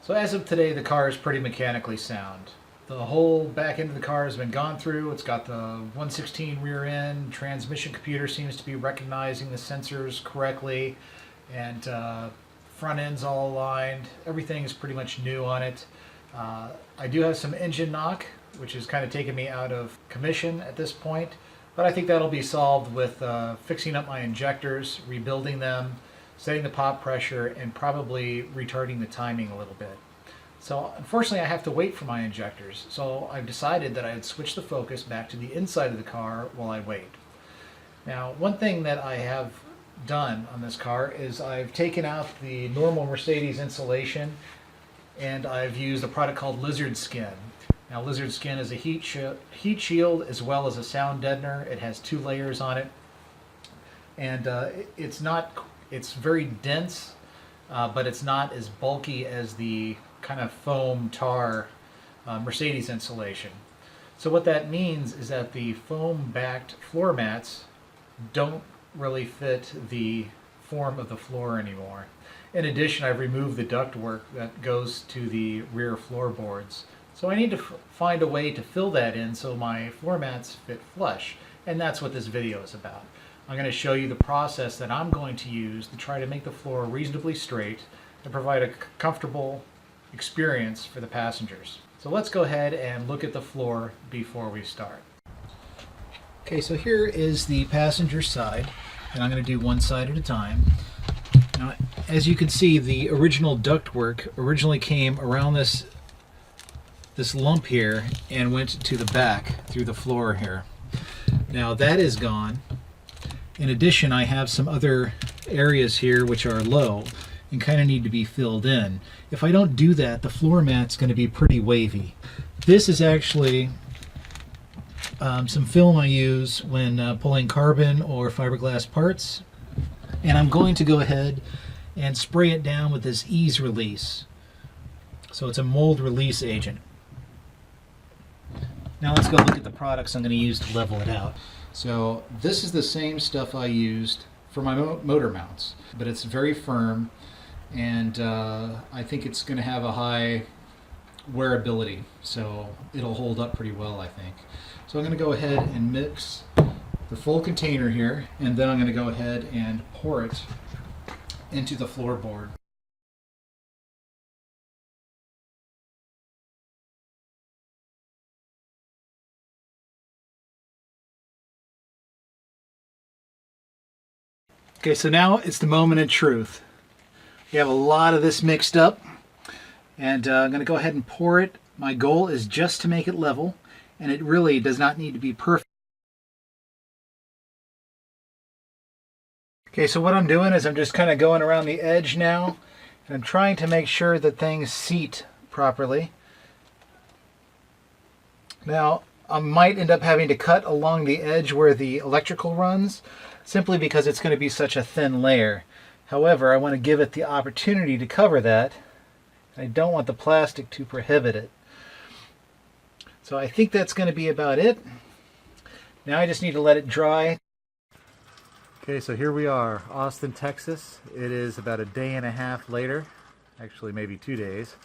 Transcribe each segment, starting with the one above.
So as of today, the car is pretty mechanically sound. The whole back end of the car has been gone through. It's got the 116 rear end. Transmission computer seems to be recognizing the sensors correctly. And front end's all aligned. Everything is pretty much new on it. I do have some engine knock, which is kind of taking me out of commission at this point. But I think that'll be solved with fixing up my injectors, rebuilding them, setting the pop pressure, and probably retarding the timing a little bit. So unfortunately I have to wait for my injectors. So I've decided that I'd switch the focus back to the inside of the car while I wait. Now, one thing that I have done on this car is I've taken out the normal Mercedes insulation and I've used a product called Lizard Skin. Now, Lizard Skin is a heat shield as well as a sound deadener. It has 2 layers on it, and it's very dense, but it's not as bulky as the kind of foam tar Mercedes insulation. So what that means is that the foam-backed floor mats don't really fit the form of the floor anymore. In addition, I've removed the ductwork that goes to the rear floorboards. So I need to find a way to fill that in so my floor mats fit flush, and that's what this video is about. I'm going to show you the process that I'm going to use to try to make the floor reasonably straight and provide a comfortable experience for the passengers. So let's go ahead and look at the floor before we start. Okay, so here is the passenger side, and I'm going to do one side at a time. Now, as you can see, the original ductwork originally came around this lump here and went to the back through the floor here. Now that is gone. In addition, I have some other areas here which are low and kind of need to be filled in. If I don't do that, the floor mat's going to be pretty wavy. This is actually some film I use when pulling carbon or fiberglass parts, and I'm going to go ahead and spray it down with this ease release. So it's a mold release agent. Now let's go look at the products I'm going to use to level it out. So this is the same stuff I used for my motor mounts, but it's very firm, and I think it's going to have a high wearability, so it'll hold up pretty well, I think. So I'm going to go ahead and mix the full container here, and then I'm going to go ahead and pour it into the floorboard. Okay, so now it's the moment of truth. We have a lot of this mixed up, and I'm going to go ahead and pour it. My goal is just to make it level, and it really does not need to be perfect. Okay, so what I'm doing is I'm just kind of going around the edge now, and I'm trying to make sure that things seat properly. Now, I might end up having to cut along the edge where the electrical runs, simply because it's going to be such a thin layer. However, I want to give it the opportunity to cover that. I don't want the plastic to prohibit it. So I think that's going to be about it. Now I just need to let it dry. Okay, so here we are, Austin, Texas. It is about a day and a half later, actually maybe 2 days.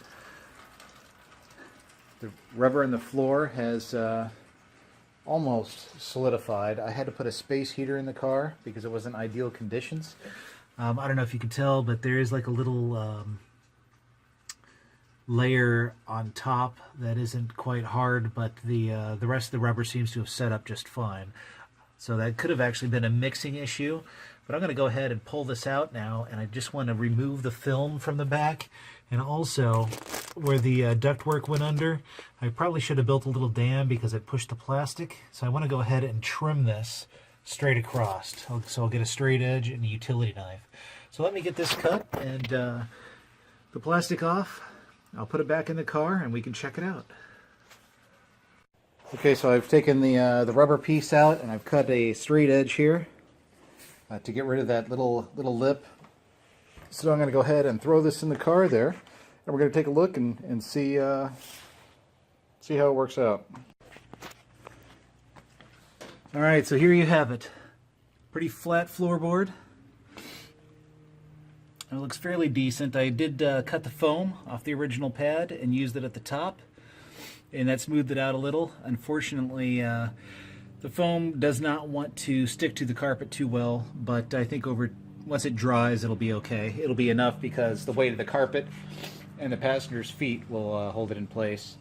The rubber in the floor has almost solidified. I had to put a space heater in the car because it wasn't ideal conditions. I don't know if you can tell, but there is like a little layer on top that isn't quite hard, but the rest of the rubber seems to have set up just fine. So that could have actually been a mixing issue, but I'm going to go ahead and pull this out now, and I just want to remove the film from the back, and also where the ductwork went under, I probably should have built a little dam because it pushed the plastic. So I want to go ahead and trim this straight across. So I'll get a straight edge and a utility knife. So let me get this cut and the plastic off. I'll put it back in the car and we can check it out. Okay, so I've taken the rubber piece out and I've cut a straight edge here to get rid of that little lip. So I'm going to go ahead and throw this in the car there, and we're going to take a look and see how it works out. All right, so here you have it. Pretty flat floorboard. It looks fairly decent. I did cut the foam off the original pad and used it at the top, and that smoothed it out a little. Unfortunately, the foam does not want to stick to the carpet too well, but I think once it dries, it'll be okay. It'll be enough because the weight of the carpet and the passenger's feet will hold it in place.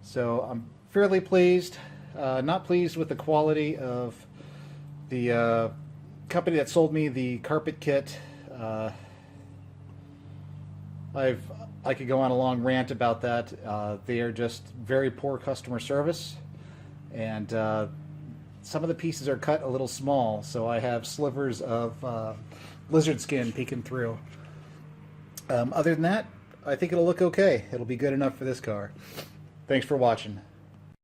So I'm fairly pleased. Not pleased with the quality of the company that sold me the carpet kit. I could go on a long rant about that. They are just very poor customer service, and some of the pieces are cut a little small, so I have slivers of lizard skin peeking through. Other than that, I think it'll look okay. It'll be good enough for this car. Thanks for watching.